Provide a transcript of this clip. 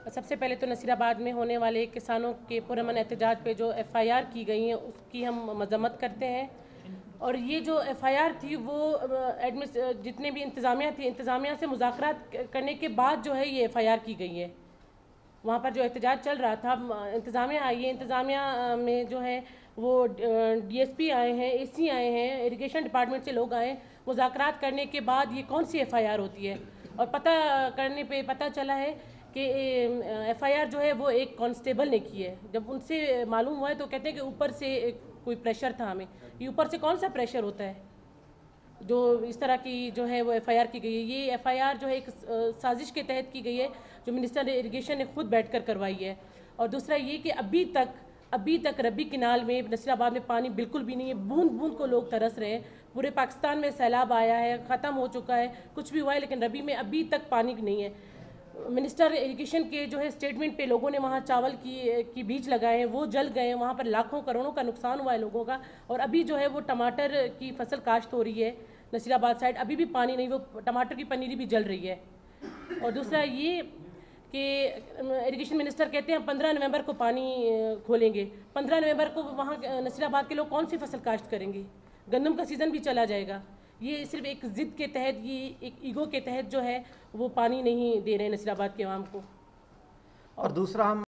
सबसे पहले तो नसीराबाद में होने वाले किसानों के पुरअमन एहतजाज पे जो एफआईआर की गई है उसकी हम मजम्मत करते हैं। और ये जो एफआईआर थी वो जितने भी इंतज़ामिया थी, इंतज़ामिया से मुज़ाकरात करने के बाद जो है ये एफआईआर की गई है। वहाँ पर जो एहतजाज चल रहा था, इंतज़ामिया आई है, इंतज़ामिया में जो है वो डीएसपी आए हैं, एसी आए हैं, इरिगेशन डिपार्टमेंट से लोग आए। मुज़ाकरात करने के बाद ये कौन सी एफआईआर होती है, और पता करने पे पता चला है कि एफआईआर जो है वो एक कांस्टेबल ने की है। जब उनसे मालूम हुआ है तो कहते हैं कि ऊपर से कोई प्रेशर था हमें। ये ऊपर से कौन सा प्रेशर होता है जो इस तरह की जो है वो एफआईआर की गई है। ये एफआईआर जो है एक साजिश के तहत की गई है जो मिनिस्टर इरिगेशन ने खुद बैठकर करवाई है। और दूसरा ये कि अभी तक रबी किनाल में नसीराबाद में पानी बिल्कुल भी नहीं है। बूंद बूंद को लोग तरस रहे हैं। पूरे पाकिस्तान में सैलाब आया है, ख़त्म हो चुका है, कुछ भी हुआ है, लेकिन रबी में अभी तक पानी नहीं है। मिनिस्टर इरिगेशन के जो है स्टेटमेंट पे लोगों ने वहाँ चावल की बीज लगाए हैं, वो जल गए हैं। वहाँ पर लाखों करोड़ों का नुकसान हुआ है लोगों का। और अभी जो है वो टमाटर की फसल काश्त हो रही है नसीराबाद साइड, अभी भी पानी नहीं, वो टमाटर की पनीरी भी जल रही है। और दूसरा ये कि इरिगेशन मिनिस्टर कहते हैं 15 नवंबर को पानी खोलेंगे। 15 नवंबर को वहाँ नसीराबाद के लोग कौन सी फसल काश्त करेंगे? गंदम का सीज़न भी चला जाएगा। ये सिर्फ एक ज़िद के तहत, ये एक ईगो के तहत जो है वो पानी नहीं दे रहे हैं नसीराबाद के आवाम को। और दूसरा हम